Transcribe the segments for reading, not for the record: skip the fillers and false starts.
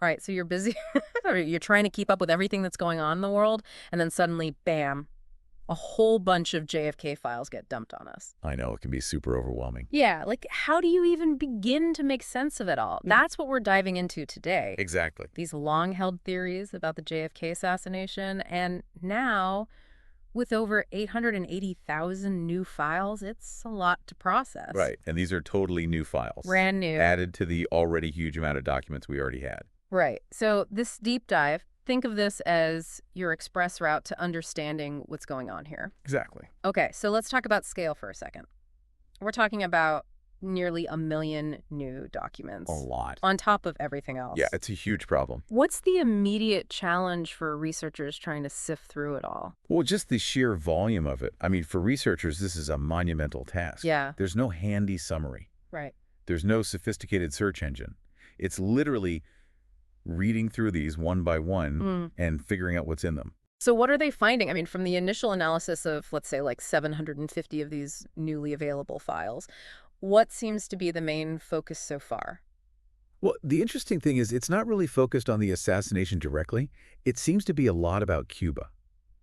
Right, so you're busy, or you're trying to keep up with everything that's going on in the world, and then suddenly, bam, a whole bunch of JFK files get dumped on us. I know, it can be super overwhelming. Yeah, like how do you even begin to make sense of it all? That's what we're diving into today. Exactly. These long-held theories about the JFK assassination, and now, with over 880,000 new files, it's a lot to process. Right. And these are totally new files. Brand new. Added to the already huge amount of documents we already had. Right. So this deep dive, think of this as your express route to understanding what's going on here. Exactly. Okay, so let's talk about scale for a second. We're talking about nearly 1 million new documents. A lot. On top of everything else. Yeah, it's a huge problem. What's the immediate challenge for researchers trying to sift through it all? Well, just the sheer volume of it. I mean, for researchers, this is a monumental task. Yeah. There's no handy summary. Right. There's no sophisticated search engine. It's literally reading through these one by one and figuring out what's in them. So what are they finding? I mean, from the initial analysis of, let's say, like 750 of these newly available files, what seems to be the main focus so far? Well, the interesting thing is it's not really focused on the assassination directly. It seems to be a lot about Cuba.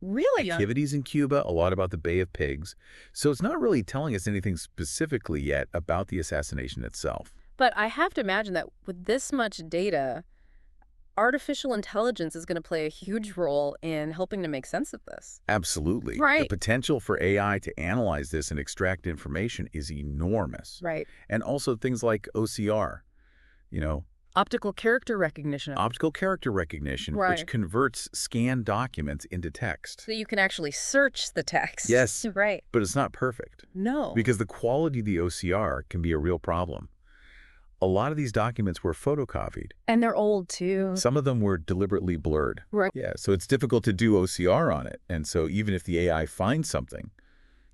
Really? Activities in Cuba, a lot about the Bay of Pigs. So it's not really telling us anything specifically yet about the assassination itself. But I have to imagine that with this much data, artificial intelligence is going to play a huge role in helping to make sense of this. Absolutely. Right. The potential for AI to analyze this and extract information is enormous. Right. And also things like OCR, you know, Optical character recognition. optical character recognition, Right. which converts scanned documents into text. So you can actually search the text. Yes. Right. But it's not perfect No. because the quality of the OCR can be a real problem. A lot of these documents were photocopied. And they're old, too. Some of them were deliberately blurred. Right. Yeah, so it's difficult to do OCR on it. And so even if the AI finds something,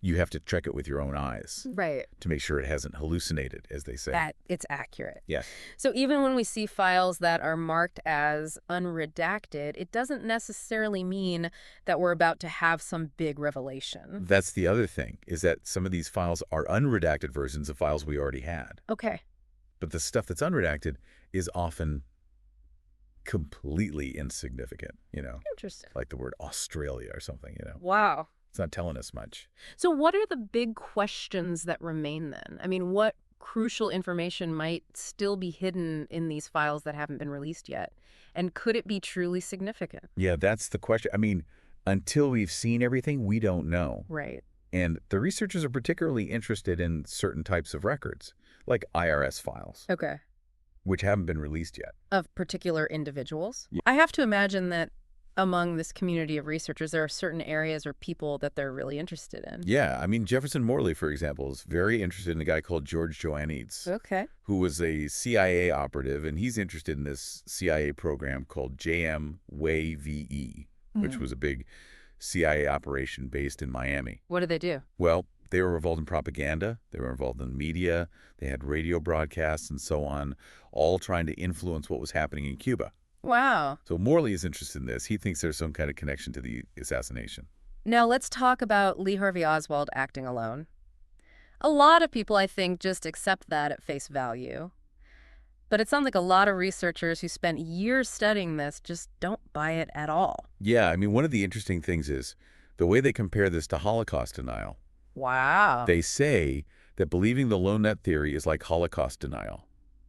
you have to check it with your own eyes Right. to make sure it hasn't hallucinated, as they say. That it's accurate. Yes. So even when we see files that are marked as unredacted, it doesn't necessarily mean that we're about to have some big revelation. That's the other thing, is that some of these files are unredacted versions of files we already had. Okay. But the stuff that's unredacted is often completely insignificant, Interesting. like the word Australia or something, Wow. It's not telling us much. So what are the big questions that remain then? I mean, what crucial information might still be hidden in these files that haven't been released yet? And could it be truly significant? Yeah, that's the question. I mean, until we've seen everything, we don't know. Right. And the researchers are particularly interested in certain types of records, like IRS files, Okay. which haven't been released yet. Of particular individuals? Yeah. I have to imagine that among this community of researchers, there are certain areas or people that they're really interested in. Yeah, I mean, Jefferson Morley, for example, is very interested in a guy called George Joannides, Okay. who was a CIA operative, and he's interested in this CIA program called JMWAVE, which was a big CIA operation based in Miami. What do they do? Well, they were involved in propaganda, they were involved in media, they had radio broadcasts and so on, all trying to influence what was happening in Cuba. Wow. So Morley is interested in this. He thinks there's some kind of connection to the assassination. Now let's talk about Lee Harvey Oswald acting alone. A lot of people, I think, just accept that at face value. But it sounds like a lot of researchers who spent years studying this just don't buy it at all. Yeah, I mean, one of the interesting things is the way they compare this to Holocaust denial. Wow. They say that believing the lone nut theory is like Holocaust denial.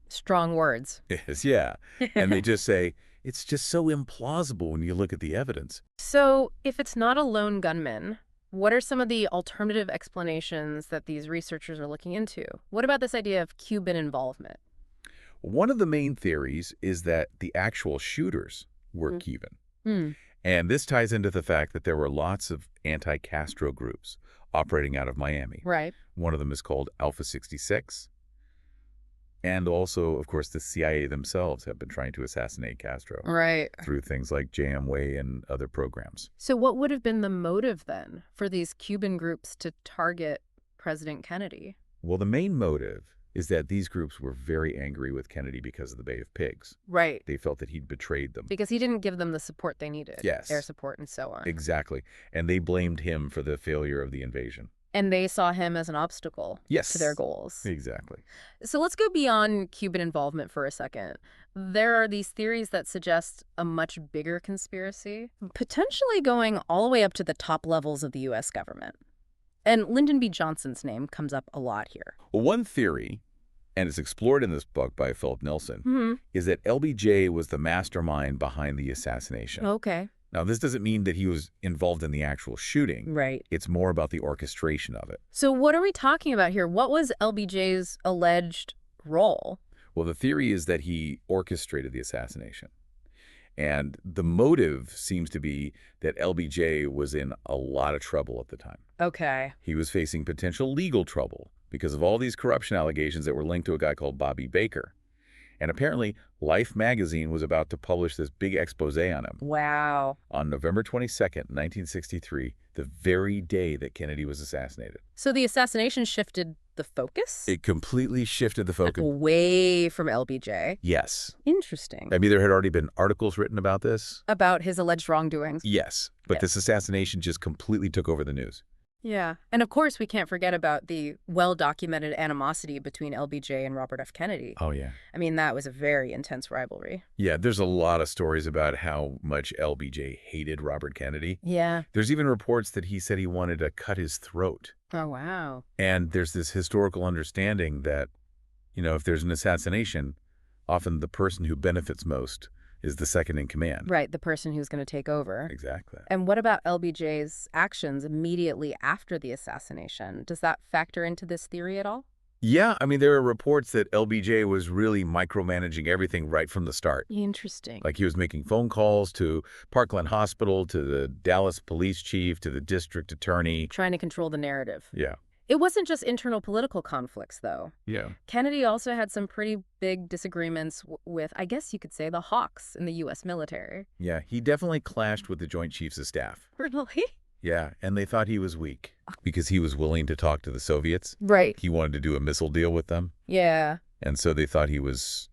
Strong words. Yes, yeah. And they just say, it's just so implausible when you look at the evidence. So if it's not a lone gunman, what are some of the alternative explanations that these researchers are looking into? What about this idea of Cuban involvement? One of the main theories is that the actual shooters were Cuban. Hmm. And this ties into the fact that there were lots of anti-Castro groups operating out of Miami. Right. One of them is called Alpha 66. And also, of course, the CIA themselves have been trying to assassinate Castro Right. through things like JMWAVE and other programs. So what would have been the motive then for these Cuban groups to target President Kennedy? Well, the main motive is that these groups were very angry with Kennedy because of the Bay of Pigs. Right. They felt that he'd betrayed them. Because he didn't give them the support they needed. Yes. Air support and so on. Exactly. And they blamed him for the failure of the invasion. And they saw him as an obstacle to their Yes, goals. exactly. So let's go beyond Cuban involvement for a second. There are these theories that suggest a much bigger conspiracy, potentially going all the way up to the top levels of the U.S. government. And Lyndon B. Johnson's name comes up a lot here. Well, one theory, and it's explored in this book by Philip Nilsson, Mm-hmm. is that LBJ was the mastermind behind the assassination. Okay. Now, this doesn't mean that he was involved in the actual shooting. Right. It's more about the orchestration of it. So what are we talking about here? What was LBJ's alleged role? Well, the theory is that he orchestrated the assassination. And the motive seems to be that LBJ was in a lot of trouble at the time. Okay. He was facing potential legal trouble because of all these corruption allegations that were linked to a guy called Bobby Baker. And apparently, Life magazine was about to publish this big expose on him Wow. on November 22nd, 1963, the very day that Kennedy was assassinated. So the assassination shifted the focus? It completely shifted the focus. Away from LBJ. Yes. Interesting. I mean, there had already been articles written about this. About his alleged wrongdoings. Yes. But Yeah. this assassination just completely took over the news. Yeah. And of course, we can't forget about the well-documented animosity between LBJ and Robert F. Kennedy. Oh, yeah. I mean, that was a very intense rivalry. Yeah, there's a lot of stories about how much LBJ hated Robert Kennedy. Yeah. There's even reports that he said he wanted to cut his throat. Oh, wow. And there's this historical understanding that, if there's an assassination, often the person who benefits most is the second in command. Right, the person who's going to take over. Exactly. And what about LBJ's actions immediately after the assassination? Does that factor into this theory at all? Yeah, I mean, there are reports that LBJ was really micromanaging everything right from the start. Interesting. Like he was making phone calls to Parkland Hospital, to the Dallas police chief, to the district attorney. Trying to control the narrative. Yeah. It wasn't just internal political conflicts, though. Yeah. Kennedy also had some pretty big disagreements with, I guess you could say, the hawks in the U.S. military. Yeah, he definitely clashed with the Joint Chiefs of Staff. Really? Yeah, and they thought he was weak because he was willing to talk to the Soviets. Right. He wanted to do a missile deal with them. Yeah. And so they thought he was,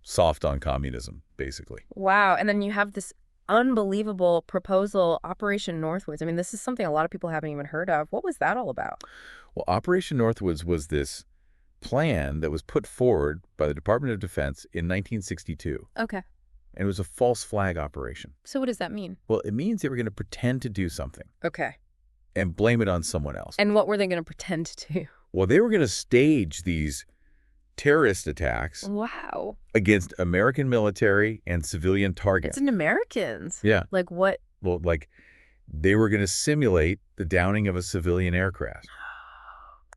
soft on communism, basically. Wow. And then you have this unbelievable proposal, Operation Northwoods. I mean, this is something a lot of people haven't even heard of. What was that all about? Well, Operation Northwoods was this plan that was put forward by the Department of Defense in 1962. Okay. And it was a false flag operation. So what does that mean? Well, it means they were going to pretend to do something Okay. and blame it on someone else. And what were they going to pretend to do? Well, they were going to stage these terrorist attacks Wow. against American military and civilian targets. It's in Americans. Yeah. Like what? Well, they were going to simulate the downing of a civilian aircraft.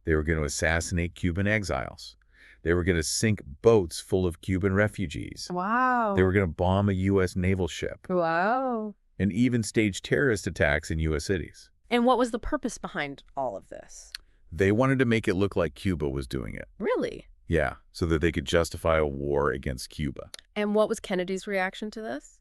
They were going to assassinate Cuban exiles. They were going to sink boats full of Cuban refugees. Wow. They were going to bomb a U.S. naval ship Wow. and even stage terrorist attacks in U.S. cities. And what was the purpose behind all of this? They wanted to make it look like Cuba was doing it. Really? Yeah, so that they could justify a war against Cuba. And what was Kennedy's reaction to this?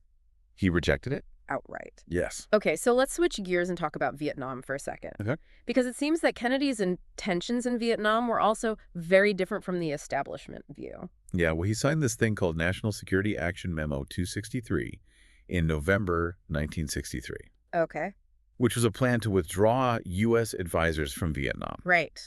He rejected it? Outright. Yes. Okay, so let's switch gears and talk about Vietnam for a second. Okay. Because it seems that Kennedy's intentions in Vietnam were also very different from the establishment view. Yeah, well, he signed this thing called National Security Action Memo 263 in November 1963, Okay. which was a plan to withdraw U.S. advisors from Vietnam. Right.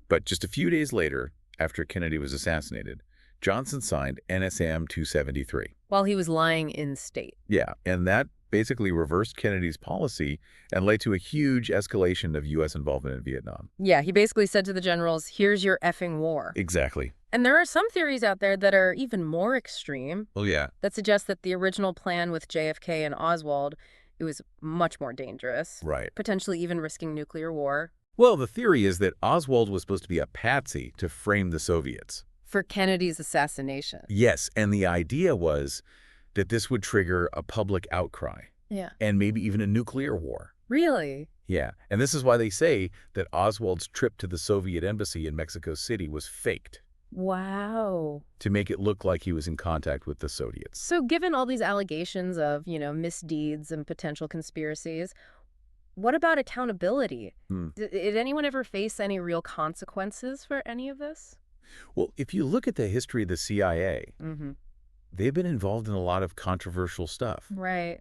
But just a few days later, after Kennedy was assassinated, Johnson signed NSM 273. While he was lying in state. Yeah, and that basically reversed Kennedy's policy and led to a huge escalation of U.S. involvement in Vietnam. Yeah, he basically said to the generals, here's your effing war. Exactly. And there are some theories out there that are even more extreme Well, yeah. that suggest that the original plan with JFK and Oswald, it was much more dangerous. Right. Potentially even risking nuclear war. Well, the theory is that Oswald was supposed to be a patsy to frame the Soviets. For Kennedy's assassination. Yes, and the idea was that this would trigger a public outcry. Yeah. And maybe even a nuclear war. Really? Yeah, and this is why they say that Oswald's trip to the Soviet embassy in Mexico City was faked Wow. to make it look like he was in contact with the Soviets. So given all these allegations of, misdeeds and potential conspiracies, what about accountability? Did anyone ever face any real consequences for any of this? Well, if you look at the history of the CIA, they've been involved in a lot of controversial stuff. Right.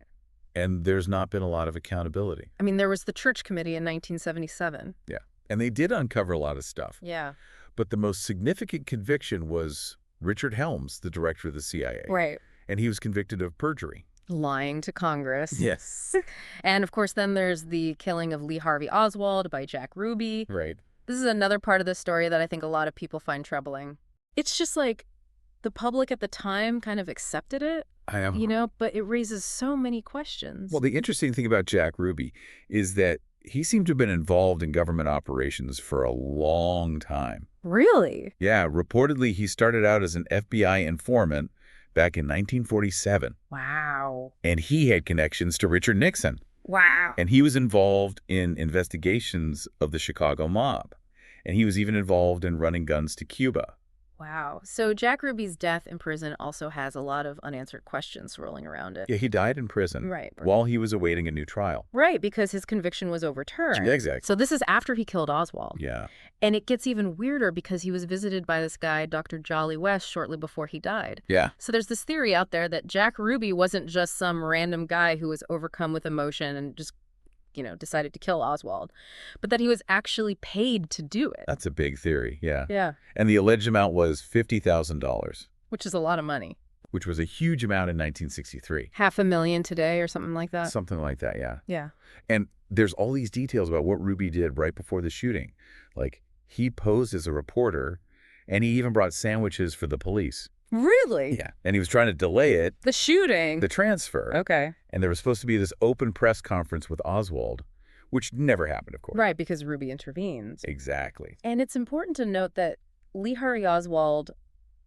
And there's not been a lot of accountability. I mean, there was the Church Committee in 1977. Yeah. And they did uncover a lot of stuff. Yeah. But the most significant conviction was Richard Helms, the director of the CIA. Right. And he was convicted of perjury. Lying to Congress. Yes. And of course, then there's the killing of Lee Harvey Oswald by Jack Ruby. Right. This is another part of the story that I think a lot of people find troubling. It's just like the public at the time kind of accepted it, I am. but it raises so many questions. Well, the interesting thing about Jack Ruby is that he seemed to have been involved in government operations for a long time. Really? Yeah, reportedly he started out as an FBI informant back in 1947. Wow. And he had connections to Richard Nixon. Wow. And he was involved in investigations of the Chicago mob. And he was even involved in running guns to Cuba. Wow. So Jack Ruby's death in prison also has a lot of unanswered questions swirling around it. Yeah, he died in prison. Right. While he was awaiting a new trial. Right, because his conviction was overturned. Yeah, exactly. So this is after he killed Oswald. Yeah. And it gets even weirder because he was visited by this guy, Dr. Jolly West, shortly before he died. Yeah. So there's this theory out there that Jack Ruby wasn't just some random guy who was overcome with emotion and just decided to kill Oswald, but that he was actually paid to do it. That's a big theory, yeah. Yeah. And the alleged amount was $50,000, Which is a lot of money. which was a huge amount in 1963. $500,000 today or something like that. Something like that, yeah. Yeah. And there's all these details about what Ruby did right before the shooting. Like, he posed as a reporter, and he even brought sandwiches for the police. Really? Yeah. And he was trying to delay it, The shooting. the transfer. Okay. And there was supposed to be this open press conference with Oswald, which never happened, of course. Right, because Ruby intervened. Exactly. And it's important to note that Lee Harvey Oswald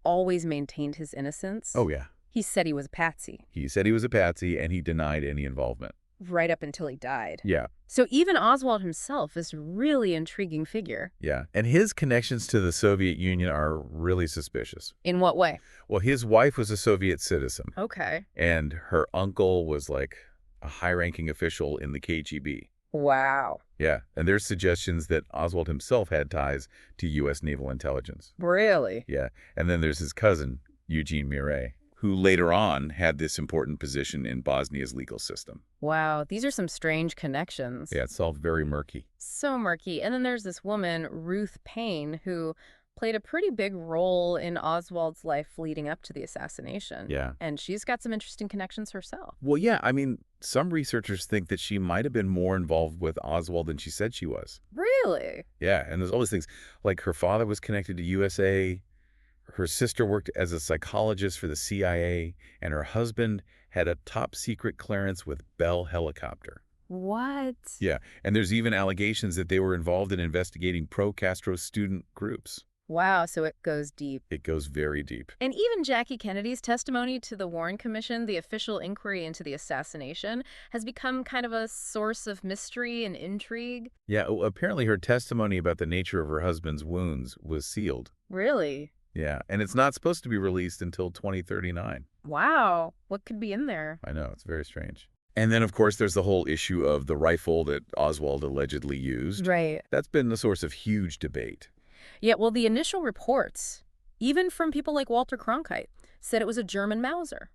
always maintained his innocence. Oh, yeah. He said he was a patsy. He said he was a patsy, and he denied any involvement. Right up until he died. Yeah. So even Oswald himself is a really intriguing figure. Yeah. And his connections to the Soviet Union are really suspicious. In what way? Well, his wife was a Soviet citizen, Okay. and her uncle was like a high-ranking official in the KGB. Wow. Yeah. And there's suggestions that Oswald himself had ties to U.S. naval intelligence. Really? Yeah. And then there's his cousin, Eugene Mire, who later on had this important position in Bosnia's legal system. Wow. These are some strange connections. Yeah, it's all very murky. So murky. And then there's this woman, Ruth Payne, who played a pretty big role in Oswald's life leading up to the assassination. Yeah. And she's got some interesting connections herself. Well, yeah, I mean, some researchers think that she might have been more involved with Oswald than she said she was. Really? Yeah, and there's all these things. Like, her father was connected to USA, her sister worked as a psychologist for the CIA, and her husband had a top-secret clearance with Bell Helicopter. What? Yeah, and there's even allegations that they were involved in investigating pro-Castro student groups. Wow, so it goes deep. It goes very deep. And even Jackie Kennedy's testimony to the Warren Commission, the official inquiry into the assassination, has become kind of a source of mystery and intrigue. Yeah, apparently her testimony about the nature of her husband's wounds was sealed. Really? Yeah, and it's not supposed to be released until 2039. Wow. What could be in there? I know, it's very strange. And then, of course, there's the whole issue of the rifle that Oswald allegedly used. Right. That's been the source of huge debate. Yeah, well, the initial reports, even from people like Walter Cronkite, said it was a German Mauser.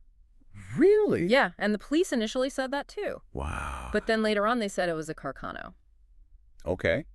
Really? Yeah, and the police initially said that too. Wow. But then later on they said it was a Carcano. Okay.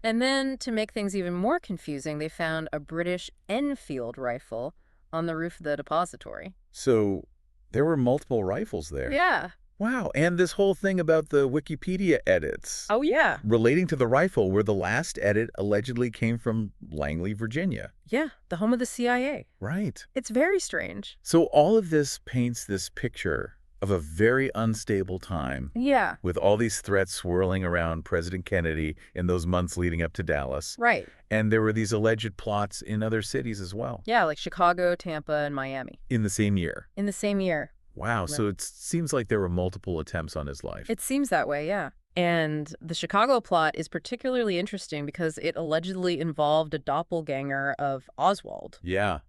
And then, to make things even more confusing, they found a British Enfield rifle on the roof of the depository. So there were multiple rifles there. Yeah. Wow, and this whole thing about the Wikipedia edits Oh, yeah. relating to the rifle, where the last edit allegedly came from Langley, Virginia. Yeah, the home of the CIA. Right. It's very strange. So all of this paints this picture of a very unstable time, Yeah. with all these threats swirling around President Kennedy in those months leading up to Dallas. Right. And there were these alleged plots in other cities as well. Yeah, like Chicago, Tampa, and Miami. In the same year. In the same year. Wow, so it seems like there were multiple attempts on his life. It seems that way, yeah. And the Chicago plot is particularly interesting because it allegedly involved a doppelganger of Oswald. Yeah.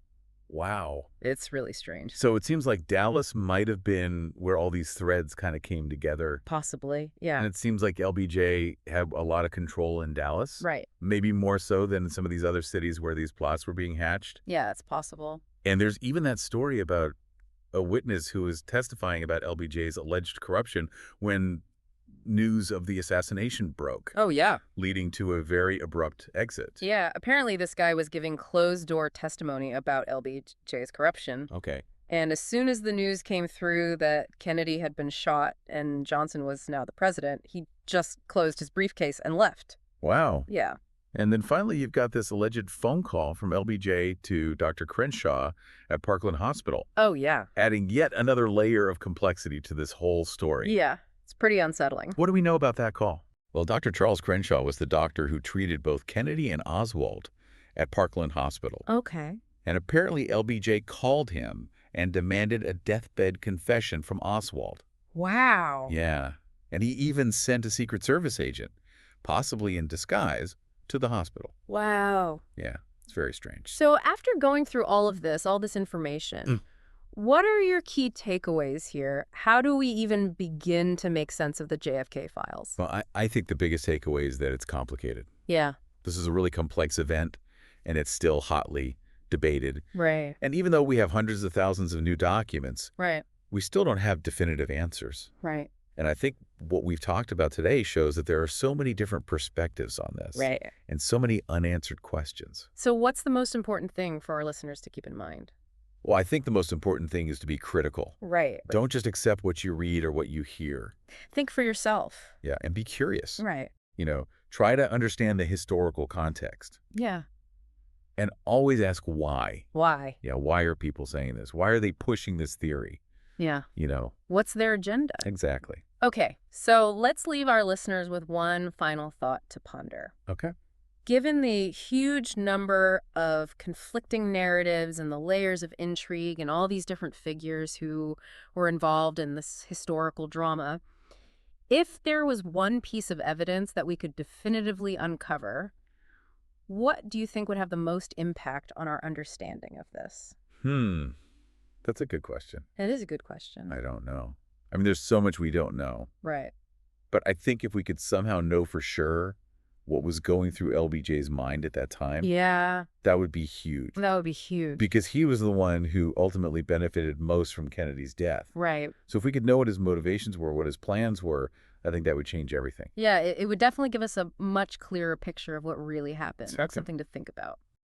Wow. It's really strange. So it seems like Dallas might have been where all these threads kind of came together. Possibly, yeah. And it seems like LBJ had a lot of control in Dallas. Right. Maybe more so than some of these other cities where these plots were being hatched. Yeah, it's possible. And there's even that story about a witness who was testifying about LBJ's alleged corruption when news of the assassination broke, Oh, yeah. leading to a very abrupt exit. Yeah, apparently this guy was giving closed-door testimony about LBJ's corruption. Okay. And as soon as the news came through that Kennedy had been shot and Johnson was now the president, he just closed his briefcase and left. Wow. Yeah. And then finally, you've got this alleged phone call from LBJ to Dr. Crenshaw at Parkland Hospital, Oh, yeah. adding yet another layer of complexity to this whole story. Yeah, it's pretty unsettling. What do we know about that call? Well, Dr. Charles Crenshaw was the doctor who treated both Kennedy and Oswald at Parkland Hospital. Okay. And apparently LBJ called him and demanded a deathbed confession from Oswald. Wow. Yeah. And he even sent a Secret Service agent, possibly in disguise, to the hospital. Wow. Yeah, it's very strange. So after going through all of this, all this information, what are your key takeaways here? How do we even begin to make sense of the JFK files? Well, I think the biggest takeaway is that it's complicated. Yeah. This is a really complex event, and it's still hotly debated. Right. And even though we have hundreds of thousands of new documents, Right. we still don't have definitive answers. Right. And I think what we've talked about today shows that there are so many different perspectives on this. Right. And so many unanswered questions. So what's the most important thing for our listeners to keep in mind? Well, I think the most important thing is to be critical. Right. Don't just accept what you read or what you hear. Think for yourself. Yeah, and be curious. Right. Try to understand the historical context. Yeah. And always ask why. Why? Yeah, why are people saying this? Why are they pushing this theory? Yeah. You What's their agenda? Exactly. Okay, so let's leave our listeners with one final thought to ponder. Okay. Given the huge number of conflicting narratives and the layers of intrigue and all these different figures who were involved in this historical drama, if there was one piece of evidence that we could definitively uncover, what do you think would have the most impact on our understanding of this? That's a good question. It is a good question. I don't know. I mean, there's so much we don't know. Right. But I think if we could somehow know for sure what was going through LBJ's mind at that time, Yeah, that would be huge. that would be huge. Because he was the one who ultimately benefited most from Kennedy's death. Right. So if we could know what his motivations were, what his plans were, I think that would change everything. Yeah, it would definitely give us a much clearer picture of what really happened. Exactly. Something to think about.